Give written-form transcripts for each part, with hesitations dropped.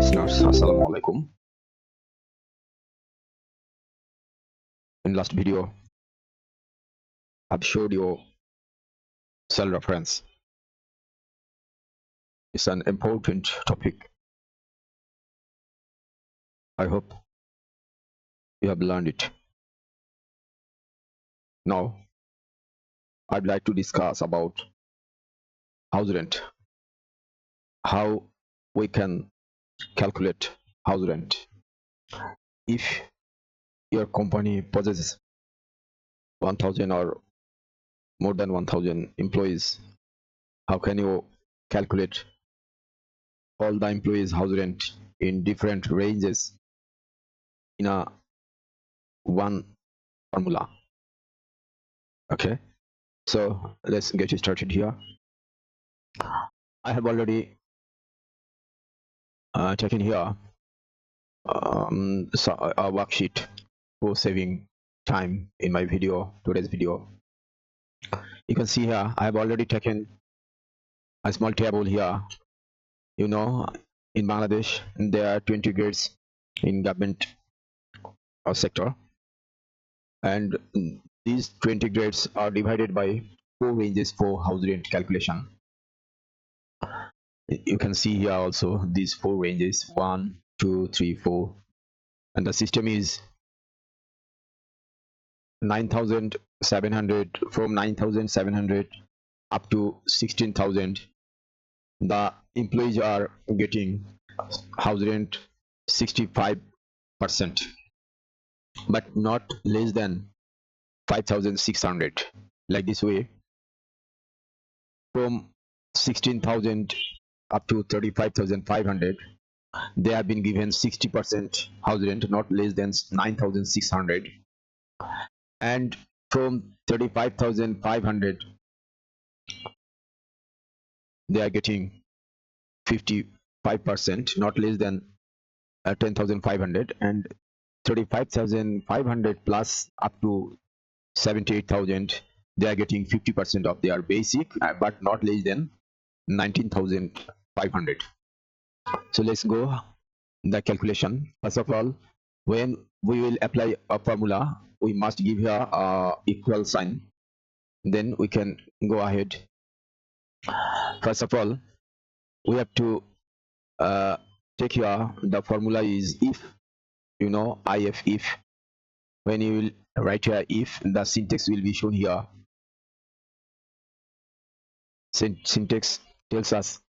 listeners, Assalamu alaikum. In last video, I've showed you cell reference. It's an important topic. I hope you have learned it. Now, I'd like to discuss about house rent, how we can calculate house rent. If your company possesses 1000 or more than 1000 employees, how can you calculate all the employees' house rent in different ranges in a one formula? Okay, so let's get started here. I have already taken here a worksheet for saving time in my today's video. You can see here I have already taken a small table here. You know, in Bangladesh there are 20 grades in government sector, and these 20 grades are divided by 4 ranges for house rent calculation. You can see here also these 4 ranges, 1, 2, 3, 4, and the system is 9,700. From 9,700 up to 16,000, the employees are getting house rent 65%, but not less than 5,600. Like this way, from 16,000 up to 35,500, they have been given 60% house rent, not less than 9,600. And from 35,500, they are getting 55%, not less than 10,500. And 35,500 plus up to 78,000, they are getting 50% of their basic, but not less than 19,500. So let's go the calculation. First of all, when we will apply a formula, we must give here a equal sign, then we can go ahead. First of all, we have to take here the formula is if, you know, if. When you will write here if, the syntax will be shown here. Syntax tells us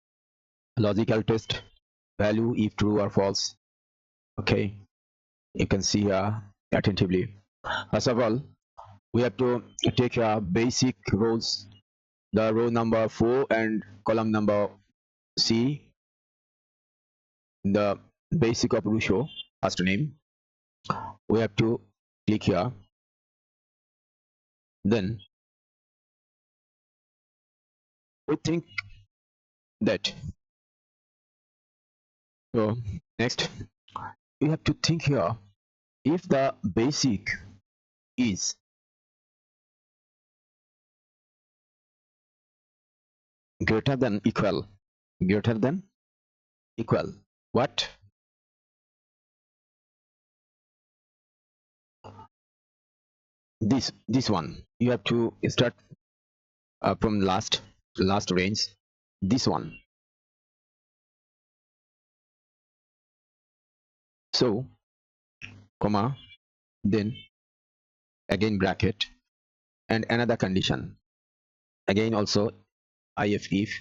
logical test value if true or false. Okay, you can see here attentively. First of all, we have to take your basic rows, the row number 4 and column number C, the basic of Rusho first name. We have to click here. Then we think that, so next we have to think here, if the basic is greater than equal what? This one. You have to start from last range, this one. So comma, then again bracket, and another condition, again also if.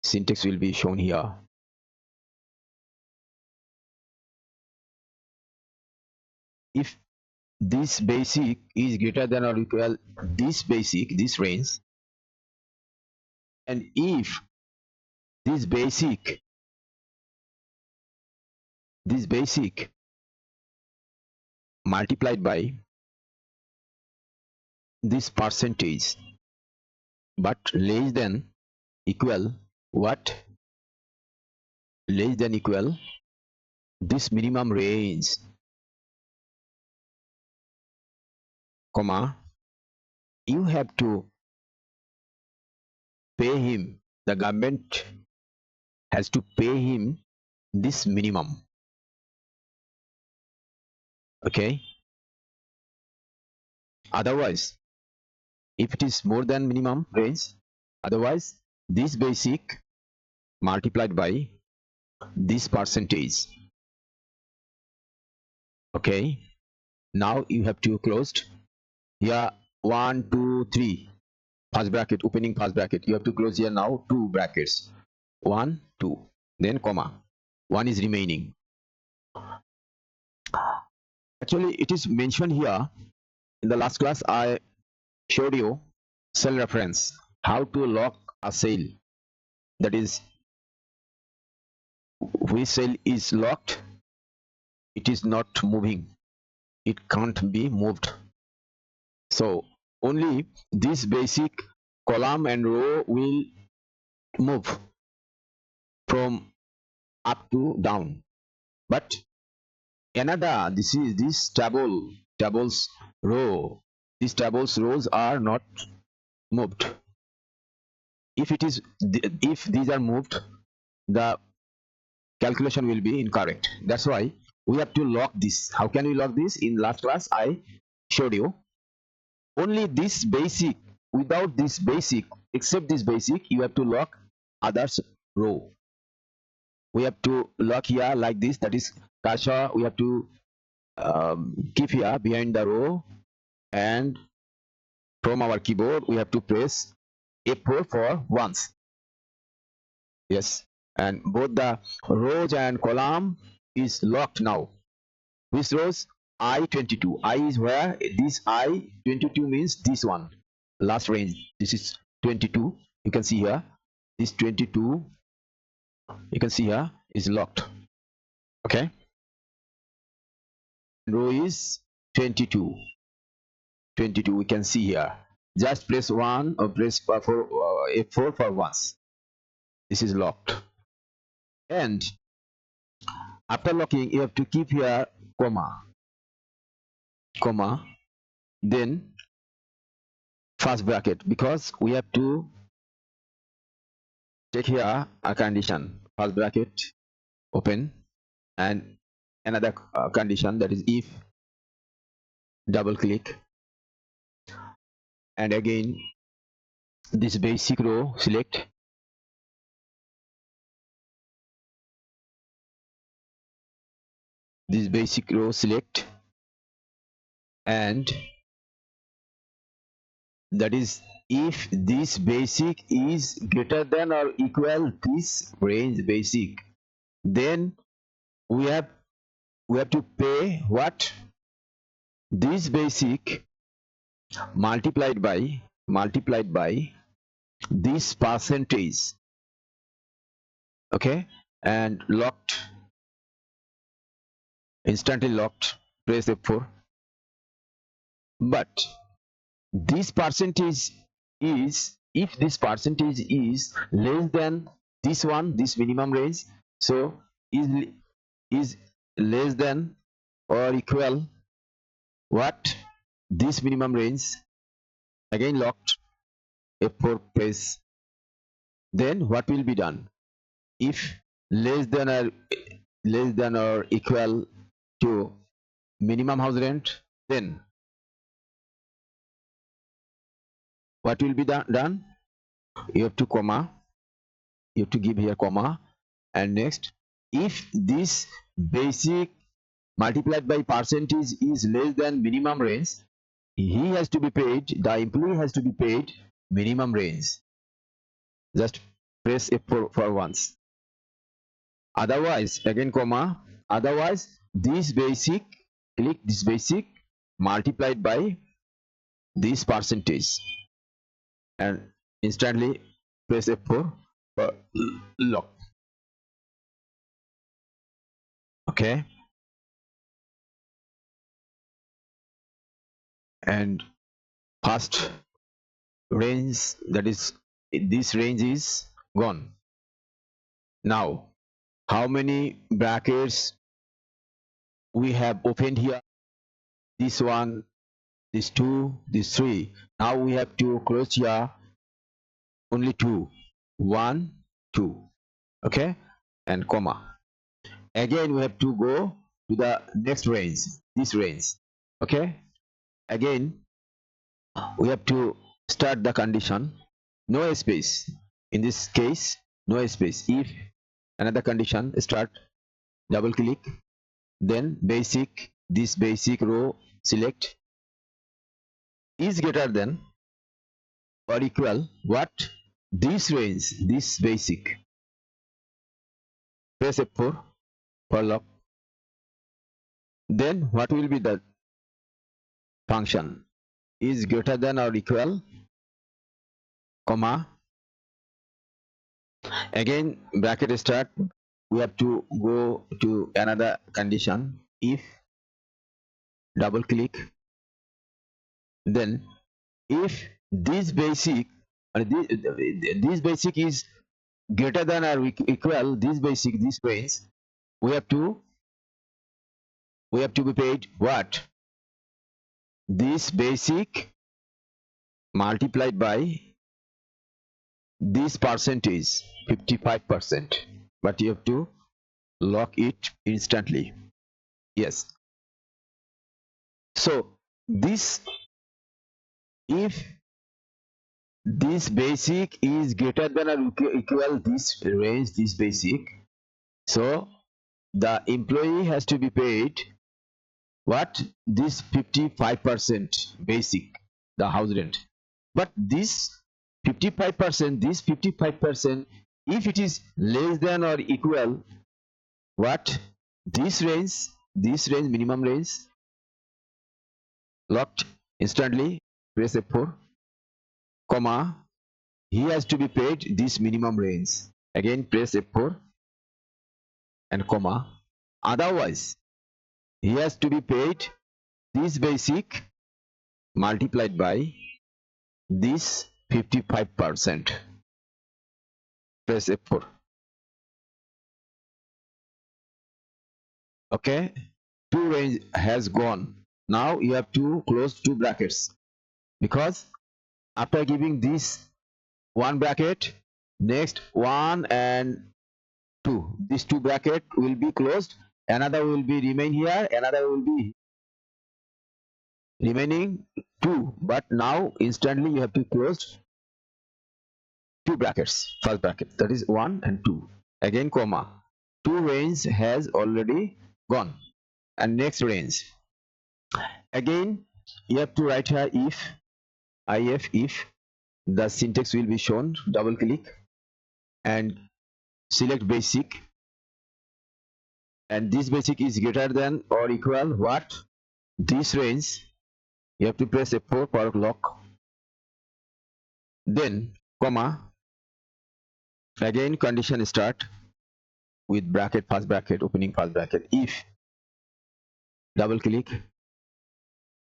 Syntax will be shown here. If this basic is greater than or equal this basic, this range, and if this basic multiplied by this percentage, but less than equal what? Less than equal this minimum range, comma, you have to pay him, the government has to pay him this minimum. Okay, otherwise if it is more than minimum range, otherwise this basic multiplied by this percentage. Okay, now you have to closed here 1 2 3 first bracket, opening first bracket, you have to close here now two brackets, 1 2, then comma, one is remaining. Actually it is mentioned here in the last class. I showed you cell reference, how to lock a cell, that is which cell is locked, it is not moving, it can't be moved. So only this basic column and row will move from up to down, but another, this is this tables row, these tables rows are not moved. If it is, if these are moved, the calculation will be incorrect. That's why we have to lock this. How can we lock this? In last class I showed you only this basic, without this basic, except this basic, you have to lock others row. We have to lock here like this, that is cursor we have to keep here behind the row, and from our keyboard we have to press F4 for once. Yes, and both the rows and column is locked now. Which rows? I22. I is where? This I22 means this one. Last range. This is 22. You can see here. This 22, you can see here, is locked. Okay. Row is 22. 22. We can see here. Just press 1 or press F4 for once. This is locked. And after locking, you have to keep here comma, then first bracket, because we have to take here a condition, first bracket open, and another condition, that is if, double click, and again this basic row select, this basic row select, and that is if this basic is greater than or equal this range basic, then we have to pay what? This basic multiplied by this percentage. Okay, and locked, instantly locked, press F4. But this percentage is, if this percentage is less than this one, this minimum range, so is less than or equal what? This minimum range, again locked, F4 press. Then what will be done? If less than or equal to minimum house rent, then what will be done? You have to comma, you have to give here comma, and next, if this basic multiplied by percentage is less than minimum range, he has to be paid, the employee has to be paid minimum range. Just press F4 for once. Otherwise, again comma, otherwise this basic, click this basic multiplied by this percentage, and instantly press F4 for lock. Okay, and first range, that is this range, is gone. Now how many brackets we have opened here? This one, this two, this three. Now we have to close here only two, 1 2. Okay, and comma. Again we have to go to the next range, this range. Okay, again we have to start the condition, no space. In this case, no space. If another condition, start, double click, then basic, this basic row, select, is greater than or equal what, this range, this basic, press F4 for lock. Then what will be the function, is greater than or equal, comma, again bracket start, we have to go to another condition, if, double click, then if this basic, this basic is greater than or equal this basic, this range, we have to be paid what, this basic multiplied by this percentage, 55%, but you have to lock it instantly. Yes, so this, if this basic is greater than or equal this range, this basic, so the employee has to be paid what, this 55% basic, the house rent. But this 55%, this 55%, if it is less than or equal what, this range, minimum range, locked instantly, press F4, comma, he has to be paid this minimum range, again press F4 and comma, otherwise he has to be paid this basic multiplied by this 55%, press F4. Okay, two range has gone. Now you have to close two brackets, because after giving this one bracket, next one and two, these two bracket will be closed, another will be remain here, another will be remaining two, but now instantly you have to close two brackets, first bracket, that is 1 and 2, again comma, two range has already gone, and next range, again you have to write here if the syntax will be shown, double click and select basic, and this basic is greater than or equal what, this range, you have to press F4 for lock, then comma, again condition start with bracket, first bracket, opening first bracket, if, double click,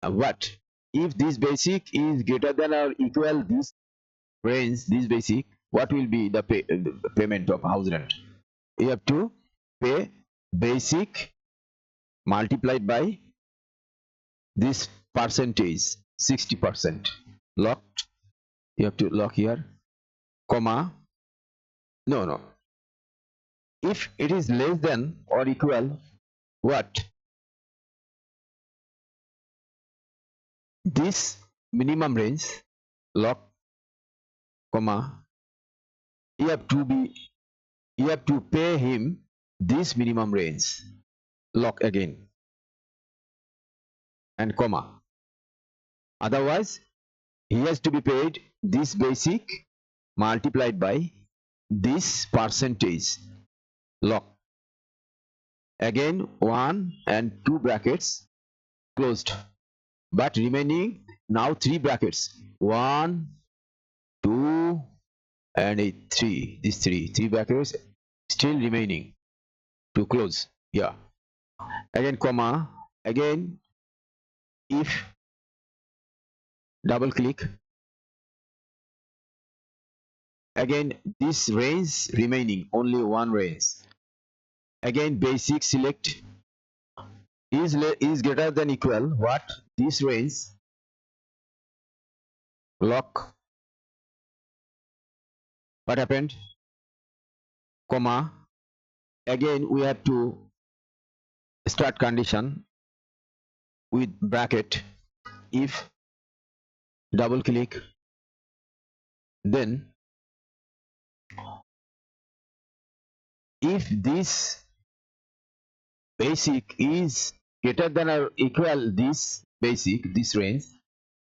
what, if this basic is greater than or equal this range, this basic, what will be the payment of house rent, you have to pay basic multiplied by this percentage, 60%, locked, you have to lock here, comma, no, if it is less than or equal what, this minimum range, lock, comma, you have to pay him this minimum range, lock again and comma, otherwise he has to be paid this basic multiplied by this percentage, lock, again 1 and 2 brackets closed, but remaining now 3 brackets, 1, 2 and 3, these three brackets still remaining to close, yeah, again comma, again if, double click, again this range remaining only one range, again basic, select, is greater than equal what, this range, lock, what happened, comma, again we have to start condition with bracket. If double click, then if this basic is greater than or equal this basic, this range,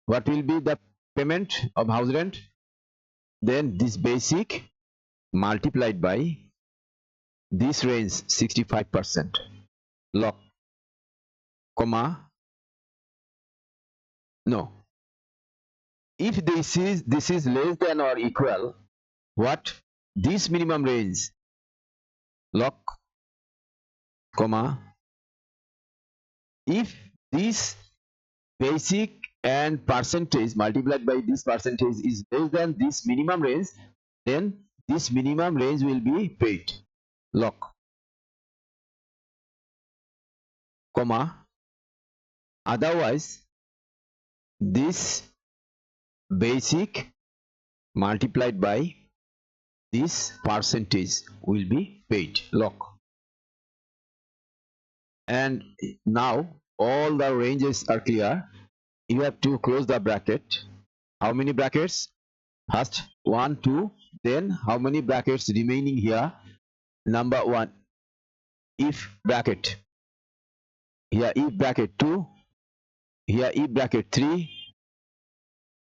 what will be the payment of house rent? Then this basic multiplied by this range 65%, lock, comma, no, if this is less than or equal what, this minimum range, lock, comma, if this basic and percentage multiplied by this percentage is less than this minimum range, then this minimum range will be paid, lock, comma, otherwise this basic multiplied by this percentage will be paid, lock. And now all the ranges are clear. You have to close the bracket. How many brackets? First 1 2, then how many brackets remaining here? Number 1, if bracket, here if bracket 2, here if bracket 3,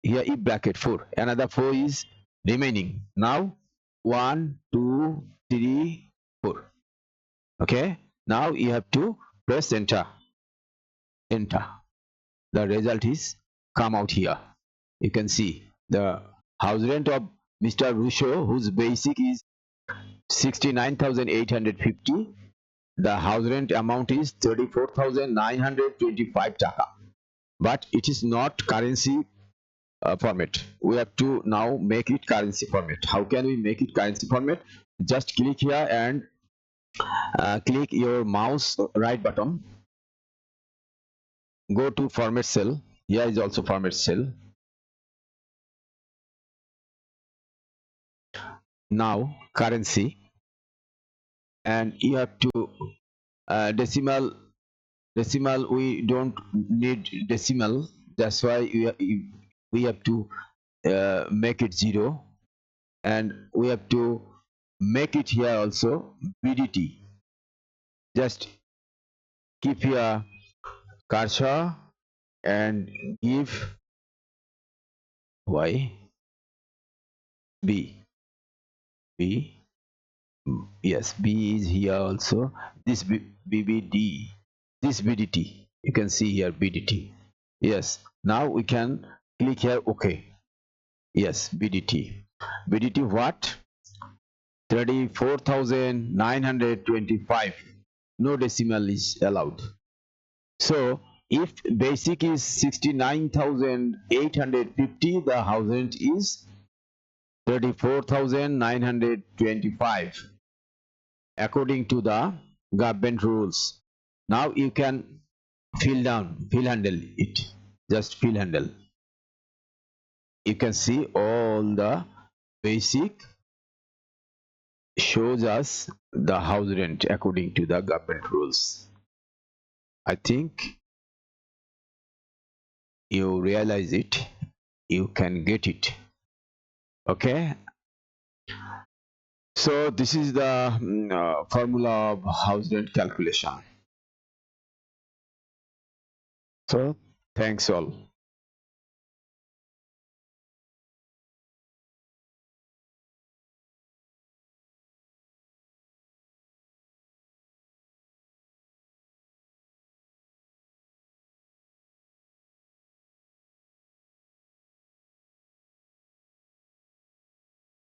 here if bracket 4, another 4 is remaining. Now 1 2 3 4. Okay, now you have to press enter. The result is come out here. You can see the house rent of Mr. Rusho, whose basic is 69,850. The house rent amount is 34,925 taka, but it is not currency format. We have to now make it currency format. How can we make it currency format? Just click here and click your mouse right button, go to format cell. Here is also format cell. Now currency, and you have to decimal. We don't need decimal, that's why we have to make it 0, and we have to make it here also BDT. Just keep here cursor and give y b, yes, b is here also, this BBD, this BDT, you can see here BDT. Yes, now we can click here OK. Yes, BDT what, 34,925, no decimal is allowed. So if basic is 69,850, the house rent is 34,925 according to the government rules. Now you can fill handle it, just fill handle. You can see all the basic shows us the house rent according to the government rules. I think you realize it, you can get it. Okay, so this is the formula of house rent calculation. So thanks all.